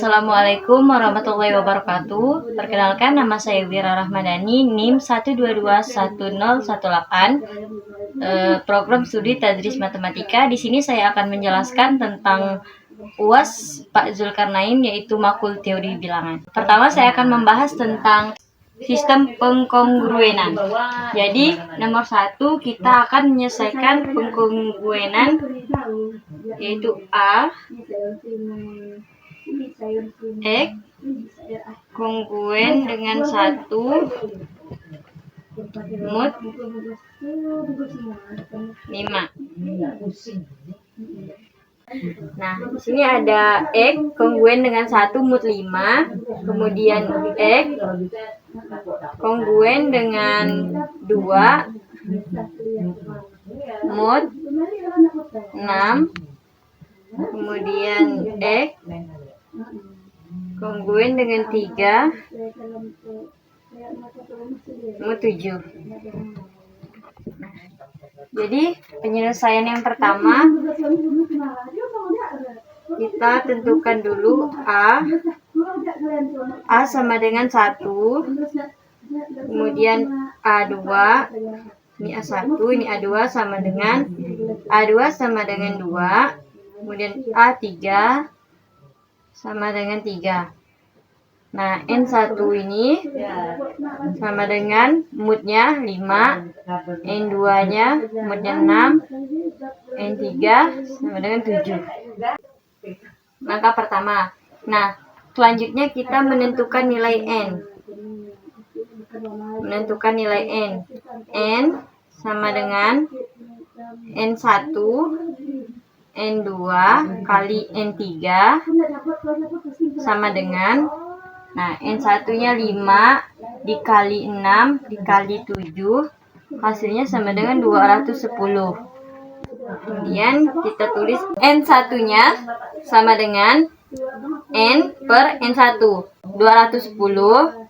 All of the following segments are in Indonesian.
Assalamualaikum warahmatullahi wabarakatuh. Perkenalkan, nama saya Wira Rahmadani, NIM 1221018. Program studi Tadris Matematika. Di sini saya akan menjelaskan tentang UAS Pak Zulkarnain, yaitu makul teori bilangan. Pertama, saya akan membahas tentang sistem pengkongruenan. Jadi, nomor 1 kita akan menyelesaikan pengkongruenan, yaitu A X kongruen dengan 1 mod 5. Nah, di sini ada X kongruen dengan 1 mod 5, kemudian X kongruen dengan 2 mod 6, kemudian X kongruen dengan 3 mod 7. Jadi penyelesaian yang pertama, kita tentukan dulu A sama dengan 1, kemudian A2, ini A1, ini A2 sama dengan 2, kemudian A3 sama dengan 3. Nah, N1 ini sama dengan moodnya 5, N2-nya moodnya 6, N3 sama dengan 7. Langkah pertama. Nah, selanjutnya kita menentukan nilai N. Menentukan nilai N. N sama dengan N1 N2 kali N3 sama dengan, nah, N1-nya 5 dikali 6 dikali 7, hasilnya sama dengan 210. Kemudian kita tulis N1-nya sama dengan N per N1, 210.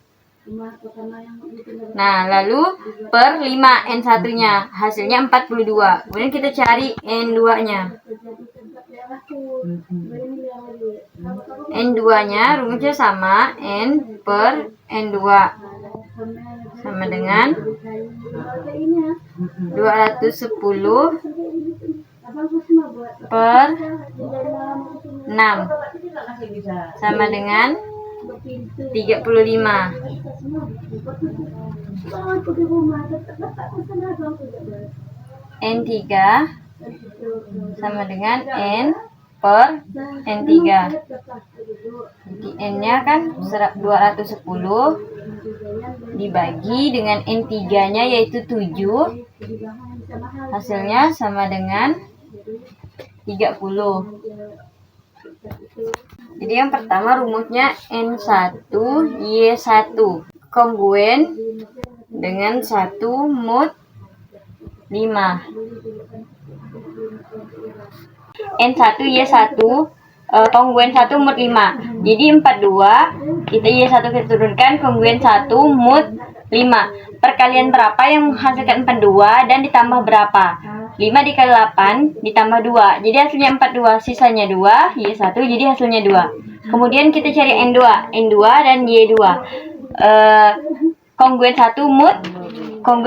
Nah, lalu per 5 N1-nya, hasilnya 42. Kemudian kita cari N2-nya. N2-nya rumusnya sama, N per N2 sama dengan 210 per 6 sama dengan 35. N3 sama dengan N per N3. Jadi N-nya kan 210 dibagi dengan N3-nya yaitu 7. Hasilnya sama dengan 30. Jadi yang pertama rumusnya N1Y1 kongruen dengan 1 mod 5. N1Y1 kongruen 1 mod 5. Jadi 42 kita Y1 kita turunkan, kongruen 1 mod 5. Perkalian berapa yang menghasilkan 42 dan ditambah berapa? 5 dikali 8 ditambah 2. Jadi hasilnya 42, sisanya 2, Y1 jadi hasilnya 2. Kemudian kita cari N2 dan Y2. Kongruen 1 mod 6.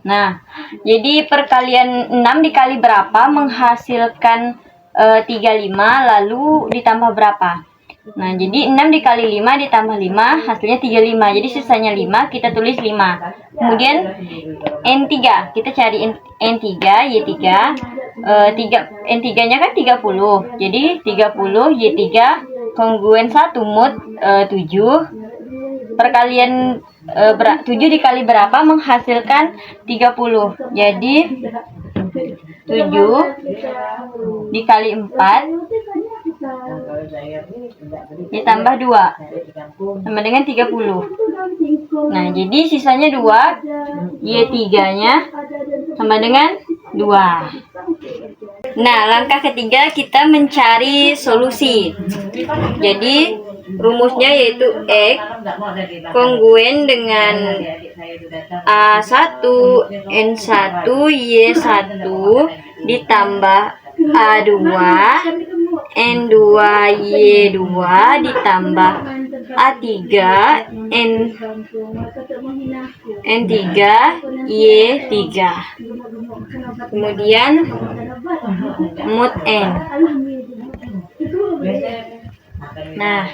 Nah, jadi perkalian 6 dikali berapa menghasilkan 35, lalu ditambah berapa? Nah, jadi 6 dikali 5 ditambah 5 hasilnya 35. Jadi sisanya 5, kita tulis 5. Kemudian N3, kita cari N3, Y3. N3-nya kan 30. Jadi 30 Y3 kongruen 1 mod 7. Perkalian 7 dikali berapa menghasilkan 30. Jadi 7 dikali 4 ditambah 2 sama dengan 30. Nah, jadi sisanya 2, Y3-nya sama dengan 2. Nah, langkah ketiga kita mencari solusi. Jadi rumusnya yaitu X kongruen dengan A1 N1 Y1 ditambah A2 N2 Y2 ditambah A3 N3 Y3. Kemudian mod N. Nah,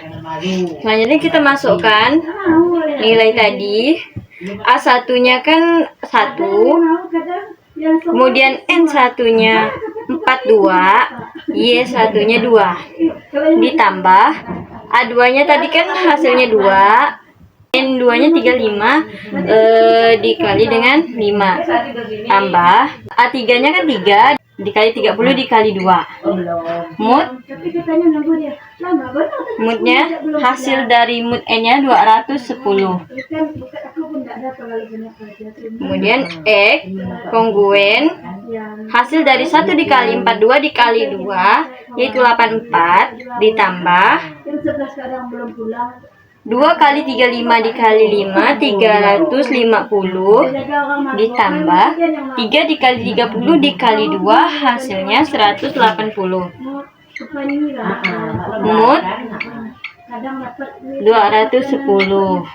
selanjutnya kita masukkan nilai tadi. A1-nya kan 1, kemudian N1-nya 42, Y1-nya 2, ditambah A2-nya tadi kan hasilnya 2, N2-nya 35 dikali dengan 5, tambah A3-nya kan 3 dikali 30 dikali 2. Moodnya hasil dari mood N-nya 210. Kemudian X kongruen hasil dari 1 dikali 42 dikali 2 yaitu 84 ditambah 2 kali 35 dikali 5 350 ditambah 3 dikali 30 dikali 2 hasilnya 180. Mood 210.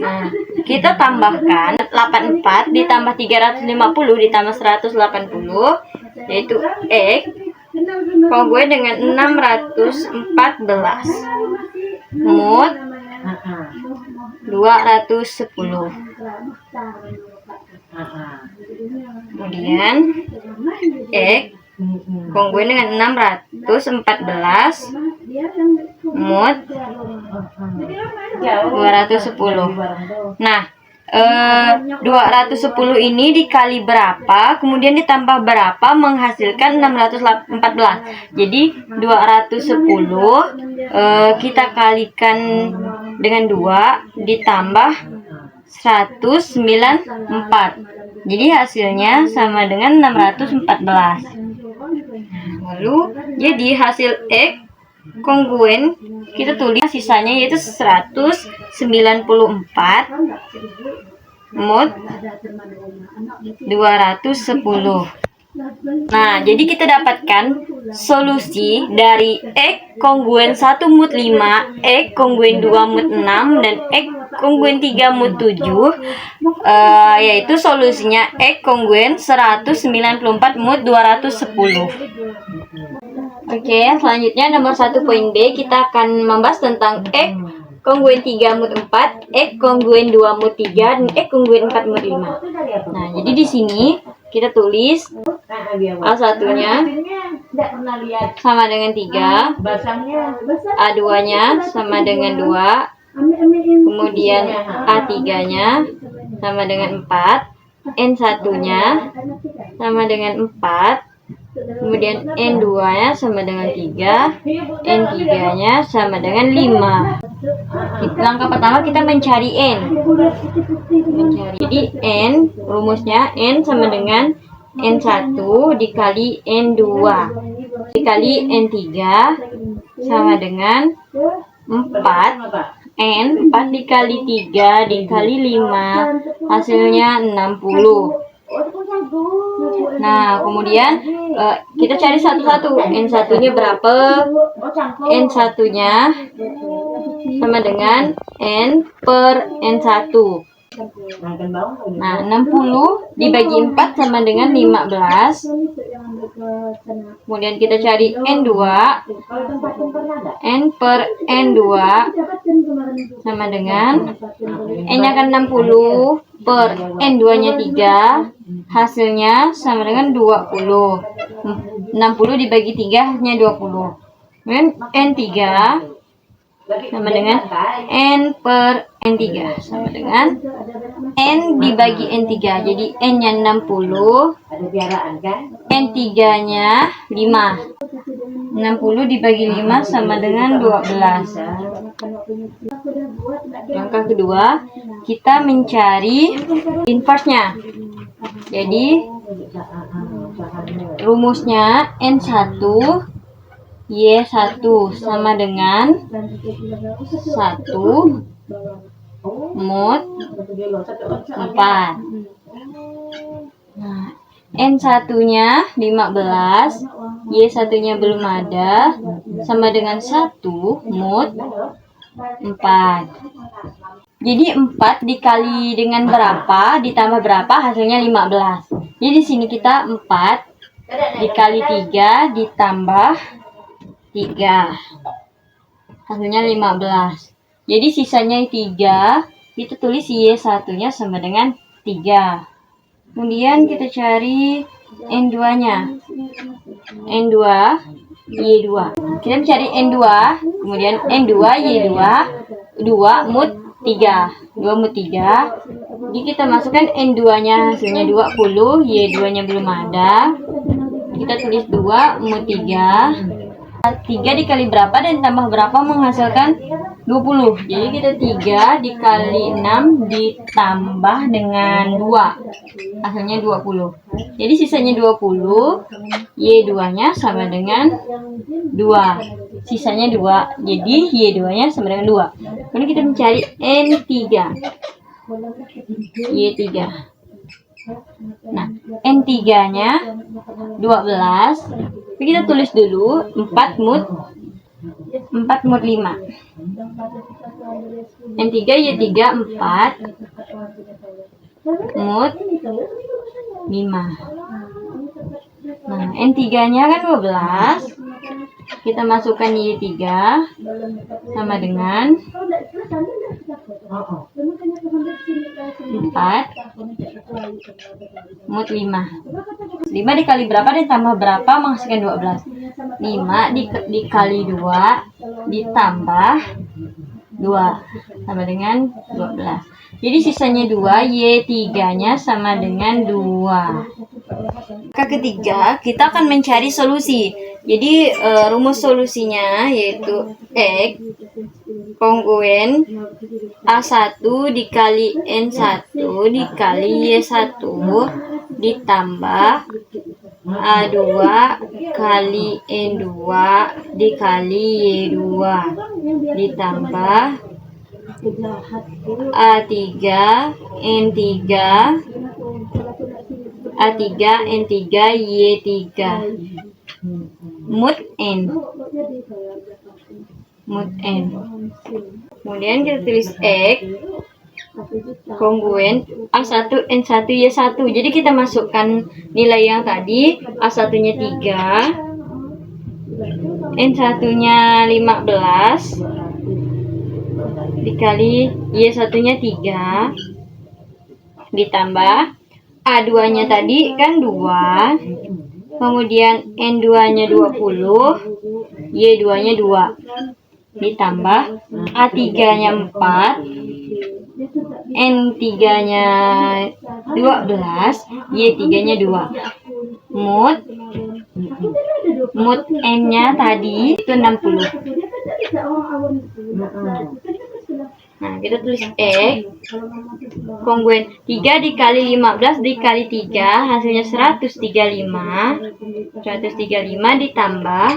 Nah, kita tambahkan 84 ditambah 350 ditambah 180 yaitu X kongruen dengan 614. Mood 210. Kemudian X kongruen dengan 614 mood 210. Nah, 210 ini dikali berapa, kemudian ditambah berapa menghasilkan 614. Jadi 210 kita kalikan dengan 2 ditambah 194. Jadi hasilnya sama dengan 614. Lalu jadi hasil X kongruen kita tulis sisanya yaitu 194 mod 210. Nah, jadi kita dapatkan solusi dari X kongruen 1 mod 5, X kongruen 2 mod 6, dan X kongruen 3 mod 7, yaitu solusinya X kongruen 194 mod 210. Oke, selanjutnya nomor 1 poin B, kita akan membahas tentang X kongruen 3 mod 4, X kongruen 2 mod 3, dan X kongruen 4 mod 5. Nah, jadi di sini kita tulis A1-nya sama dengan 3, A2-nya sama dengan 2, kemudian A3-nya sama dengan 4, N1-nya sama dengan 4, kemudian N2-nya sama dengan 3, N3-nya sama dengan 5. Langkah pertama kita mencari N. Jadi N, rumusnya N sama dengan N1 dikali N2 dikali N3 sama dengan 4. N 4 dikali 3 dikali 5 hasilnya 60. Nah, kemudian kita cari satu-satu. N1-nya berapa? N1-nya sama dengan N per N1. Nah, 60 dibagi 4 sama dengan 15. Kemudian kita cari N2. N per N2 sama dengan N-nya kan 60 per N2-nya 3. Hasilnya sama dengan 20. 60 dibagi 3 hanya 20. Kemudian N3 sama dengan N per N3 sama dengan N dibagi N3. Jadi N-nya 60, N3-nya 5. 60 dibagi 5 sama dengan 12. Langkah kedua, kita mencari inverse-nya. Jadi rumusnya N1 Y1 sama dengan 1 mod 4. Nah, N satunya 15, Y satunya belum ada, sama dengan 1 mod 4. Jadi 4 dikali dengan berapa ditambah berapa hasilnya 15. Jadi di sini kita 4 dikali 3 ditambah 3. Hasilnya 15. Jadi sisanya 3, kita tulis Y satunya sama dengan 3. Kemudian kita cari N2-nya. N2 Y2. Kita mencari N2, kemudian N2 Y2 2 mod 3. 2 mod 3. Jadi kita masukkan N2-nya hasilnya 20, Y2-nya belum ada. Kita tulis 2 mod 3. 3 dikali berapa dan tambah berapa menghasilkan 20. Jadi kita 3 dikali 6 ditambah dengan 2. Hasilnya 20. Jadi sisanya 20. Y2-nya sama dengan 2. Sisanya 2. Jadi Y2-nya sama dengan 2. Kemudian kita mencari N3. Y3. Nah, N3-nya 12. Tapi kita tulis dulu 4 mod 5. N3 Y3 4 mod 5. Nah, N3-nya kan 12. Kita masukkan Y3 sama dengan 4 mod 5. 5 dikali berapa ditambah berapa menghasilkan 12. 5 dikali 2 ditambah 2 sama dengan 12. Jadi sisanya 2, Y3-nya sama dengan 2. Maka ketiga, kita akan mencari solusi. Jadi rumus solusinya yaitu X kongruen A1 dikali N1 dikali Y1 ditambah A2 kali N2 dikali Y2 ditambah A3 N3 N3 Y3 mod N. Kemudian kita tulis X kongruen A1 N1 Y1. Jadi kita masukkan nilai yang tadi. A1-nya 3, N1-nya 15 dikali Y1-nya 3 ditambah A2-nya tadi kan 2, kemudian N2-nya 20, Y2-nya 2 ditambah A3-nya 4, N3-nya 12, Y3-nya 2. Mod N-nya tadi itu 60. Nah, kita tulis X kongruen 3 dikali 15 dikali 3 hasilnya 135 ditambah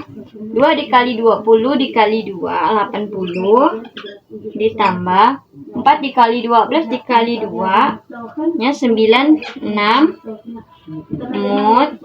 2 dikali 20 dikali 2 80 ditambah 4 dikali 12 dikali 2 nya 96 mod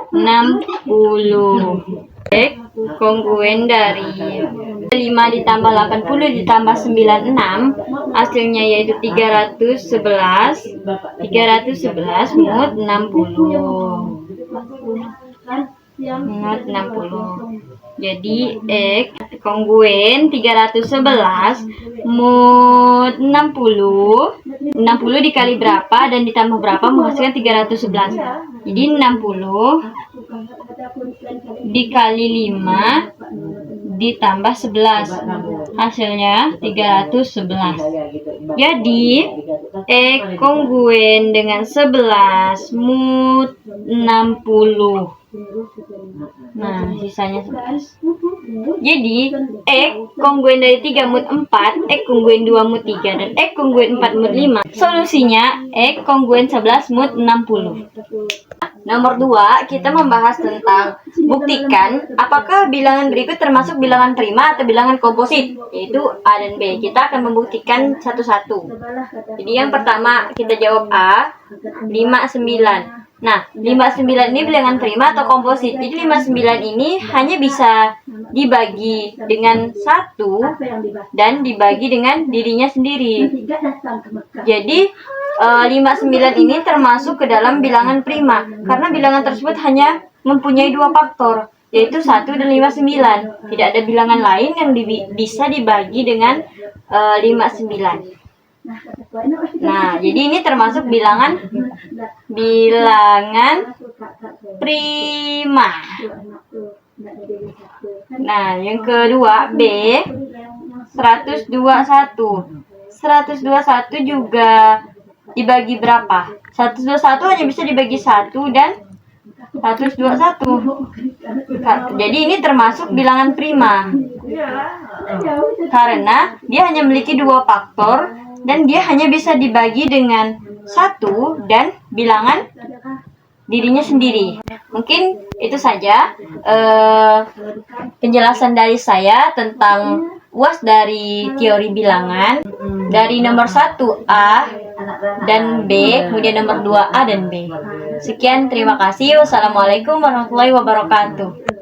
60. X kongruen dari 5 ditambah 80 ditambah 96 hasilnya yaitu 311 mod 60. Jadi X kongruen 311 mod 60 dikali berapa dan ditambah berapa menghasilkan 311. Jadi 60 dikali 5 ditambah 11 hasilnya 311. Jadi X kongruen dengan 11 mod 60. Nah, sisanya 11. Jadi X kongruen dari 3 mod 4, X kongruen 2 mod 3, dan X kongruen 4 mod 5. Solusinya X kongruen 11 mod 60. Nomor 2, kita membahas tentang buktikan apakah bilangan berikut termasuk bilangan prima atau bilangan komposit, yaitu A dan B. Kita akan membuktikan satu-satu. Jadi yang pertama kita jawab A, 59. Nah, 59 ini bilangan prima atau komposit. Jadi 59 ini hanya bisa dibagi dengan 1 dan dibagi dengan dirinya sendiri. Jadi 59 ini termasuk ke dalam bilangan prima karena bilangan tersebut hanya mempunyai 2 faktor, yaitu 1 dan 59. Tidak ada bilangan lain yang bisa dibagi dengan 59. Nah, jadi ini termasuk bilangan prima. Nah, yang kedua B, 121. 121 juga dibagi berapa? 121 hanya bisa dibagi 1 dan 121. Jadi ini termasuk bilangan prima karena dia hanya memiliki 2 faktor dan dia hanya bisa dibagi dengan 1 dan bilangan dirinya sendiri. Mungkin itu saja penjelasan dari saya tentang UAS dari teori bilangan dari nomor 1 A dan B, kemudian nomor 2 A dan B. Sekian, terima kasih. Wassalamualaikum warahmatullahi wabarakatuh.